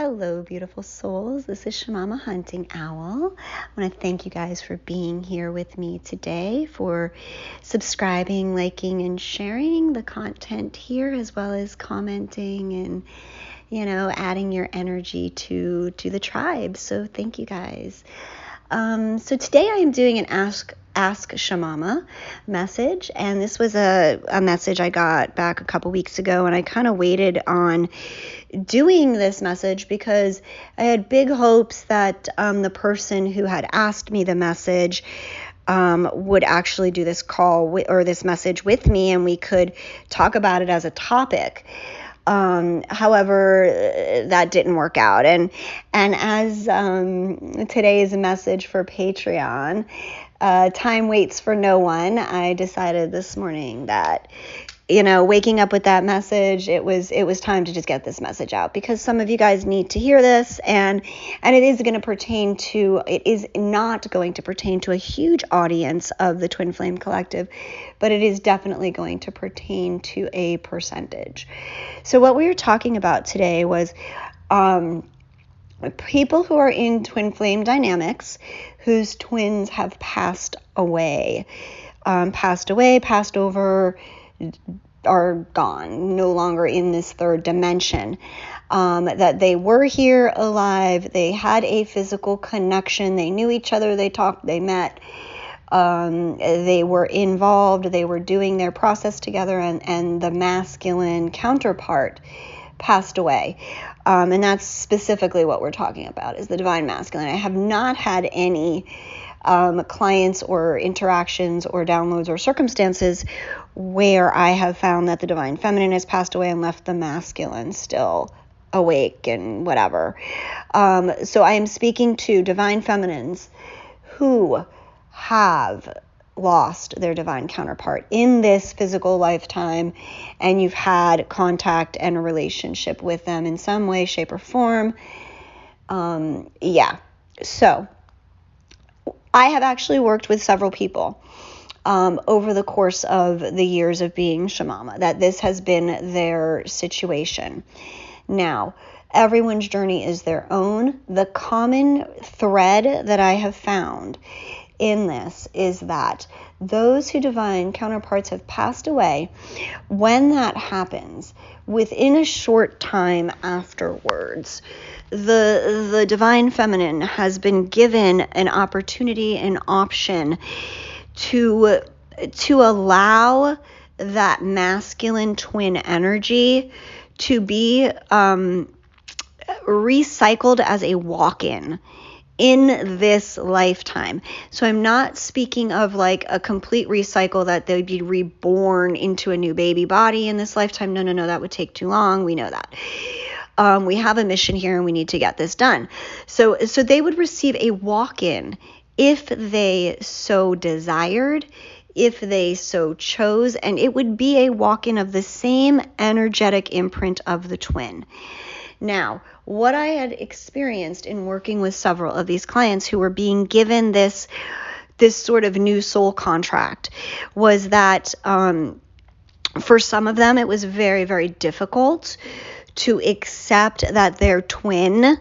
Hello, beautiful souls. This is Shamama Hunting Owl. I want to thank you guys for being here with me today, for subscribing, liking, and sharing the content here, as well as commenting and, adding your energy to the tribe. So thank you guys. So today I am doing an Ask Shamama message, and this was a message I got back a couple weeks ago, and I kind of waited on doing this message because I had big hopes that the person who had asked me the message would actually do this call or this message with me, and we could talk about it as a topic. However, that didn't work out. And as today's message for Patreon, time waits for no one, I decided this morning that, waking up with that message, it was time to just get this message out, because some of you guys need to hear this, and it is not going to pertain to a huge audience of the Twin Flame Collective, but it is definitely going to pertain to a percentage. So what we were talking about today was people who are in twin flame dynamics whose twins have passed over, are gone, no longer in this third dimension. That they were here alive, they had a physical connection, they knew each other, they talked, they met, they were involved, they were doing their process together, and the masculine counterpart passed away. And that's specifically what we're talking about, is the divine masculine. I have not had any clients or interactions or downloads or circumstances where I have found that the divine feminine has passed away and left the masculine still awake and whatever. So I am speaking to divine feminines who have lost their divine counterpart in this physical lifetime, and you've had contact and a relationship with them in some way, shape, or form. So I have actually worked with several people over the course of the years of being Shamama, that this has been their situation. Now, everyone's journey is their own. The common thread that I have found in this is that those whose divine counterparts have passed away, when that happens, within a short time afterwards, the divine feminine has been given an opportunity, an option to allow that masculine twin energy to be recycled as a walk-in in this lifetime. So I'm not speaking of like a complete recycle, that they'd be reborn into a new baby body in this lifetime. No, that would take too long. We know that. We have a mission here and we need to get this done. So they would receive a walk-in if they so desired, if they so chose, and it would be a walk-in of the same energetic imprint of the twin. Now, what I had experienced in working with several of these clients who were being given this sort of new soul contract was that for some of them it was very, very difficult to accept that their twin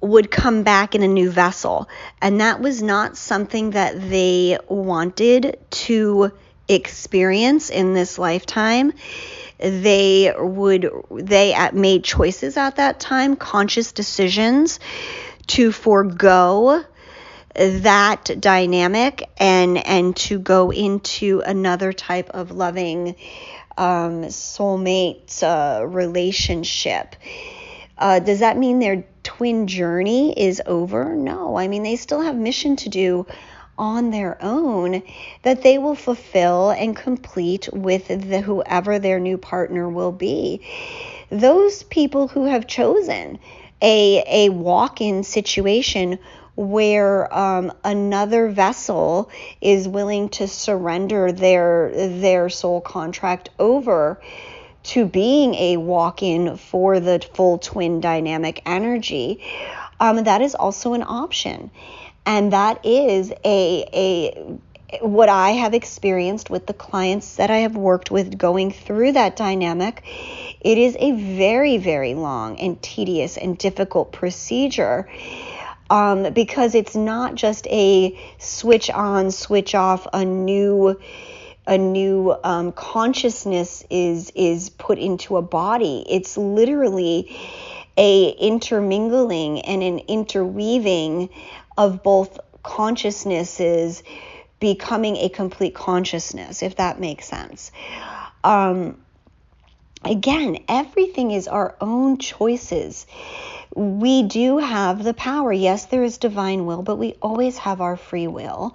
would come back in a new vessel. And that was not something that they wanted to experience in this lifetime. They made choices at that time, conscious decisions to forego that dynamic and to go into another type of loving soulmate relationship. Does that mean their twin journey is over? No. I mean, they still have mission to do on their own that they will fulfill and complete with whoever their new partner will be. Those people who have chosen a walk-in situation where another vessel is willing to surrender their soul contract over to being a walk-in for the full twin dynamic energy, that is also an option. And that is what I have experienced with the clients that I have worked with going through that dynamic, It is a very, very long and tedious and difficult procedure, because it's not just a switch on, switch off, a new consciousness is put into a body. It's literally a intermingling and an interweaving of both consciousnesses becoming a complete consciousness, if that makes sense. Again, everything is our own choices. We do have the power. Yes, there is divine will, but we always have our free will.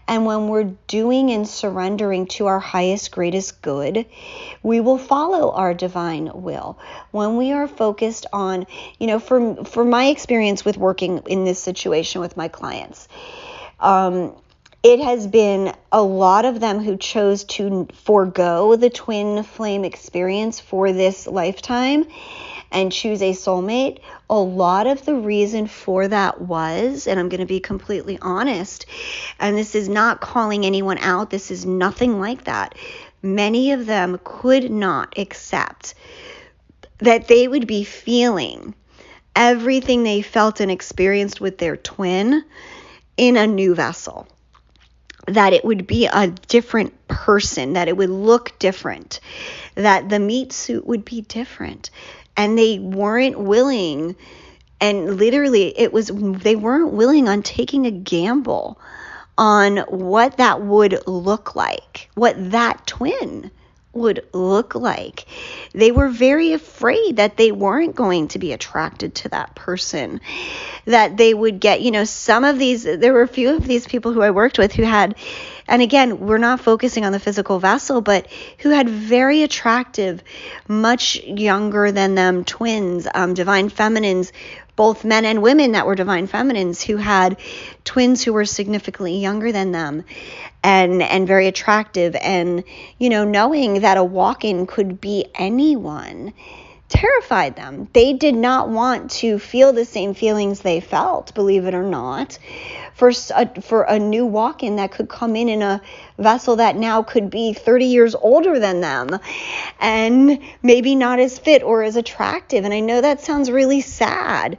And when we're doing and surrendering to our highest, greatest good, we will follow our divine will. When we are focused on, for my experience with working in this situation with my clients, it has been a lot of them who chose to forego the twin flame experience for this lifetime and choose a soulmate. A lot of the reason for that was, and I'm going to be completely honest, and this is not calling anyone out, this is nothing like that. Many of them could not accept that they would be feeling everything they felt and experienced with their twin in a new vessel. That it would be a different person, that it would look different, that the meat suit would be different. And they weren't willing, and literally they weren't willing on taking a gamble on what that would look like, what that twin would look like. They were very afraid that they weren't going to be attracted to that person, that they would get, there were a few of these people who I worked with who had, and again, we're not focusing on the physical vessel, but who had very attractive, much younger than them twins, divine feminines, both men and women that were divine feminines who had twins who were significantly younger than them and very attractive. And, knowing that a walk-in could be anyone terrified them. They did not want to feel the same feelings they felt, believe it or not, for a new walk-in that could come in a vessel that now could be 30 years older than them and maybe not as fit or as attractive. And I know that sounds really sad,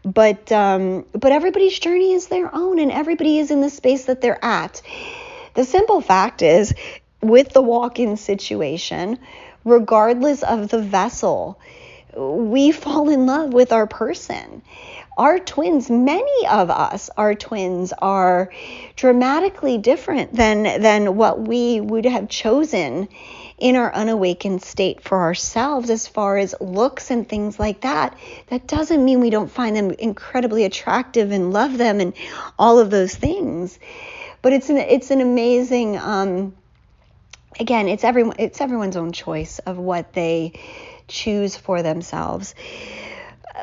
but everybody's journey is their own, and everybody is in the space that they're at. The simple fact is, with the walk-in situation, regardless of the vessel, we fall in love with our person. Our twins, many of us, our twins are dramatically different than what we would have chosen in our unawakened state for ourselves as far as looks and things like that. That doesn't mean we don't find them incredibly attractive and love them and all of those things. But it's an amazing, again, it's everyone's own choice of what they choose for themselves.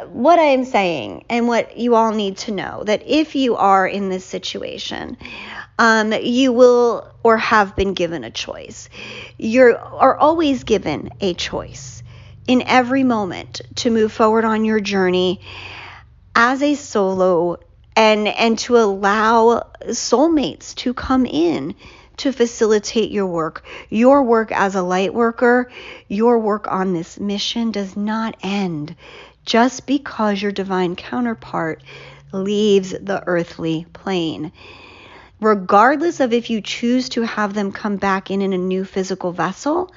What I am saying, and what you all need to know, that if you are in this situation, you will or have been given a choice. You are always given a choice in every moment to move forward on your journey as a solo, and to allow soulmates to come in to facilitate your work. Your work as a light worker, your work on this mission does not end just because your divine counterpart leaves the earthly plane. Regardless of if you choose to have them come back in a new physical vessel,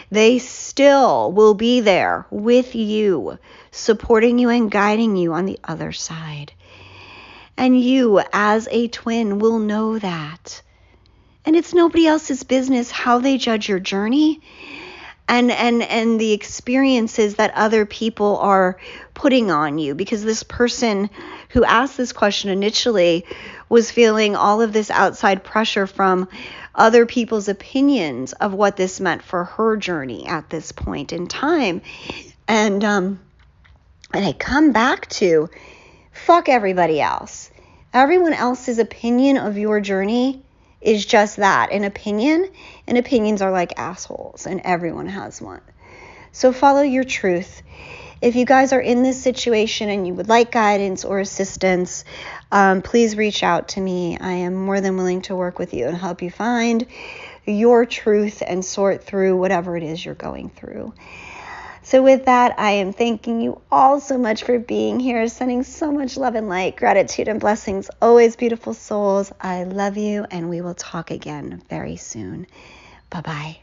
they still will be there with you, supporting you and guiding you on the other side. And you, as a twin, will know that. And it's nobody else's business how they judge your journey and the experiences that other people are putting on you. Because this person who asked this question initially was feeling all of this outside pressure from other people's opinions of what this meant for her journey at this point in time. And I come back to, fuck everybody else. Everyone else's opinion of your journey is just that, an opinion, and opinions are like assholes, and everyone has one. So follow your truth. If you guys are in this situation and you would like guidance or assistance, please reach out to me. I am more than willing to work with you and help you find your truth and sort through whatever it is you're going through. So with that, I am thanking you all so much for being here, sending so much love and light, gratitude and blessings. Always beautiful souls. I love you, and we will talk again very soon. Bye-bye.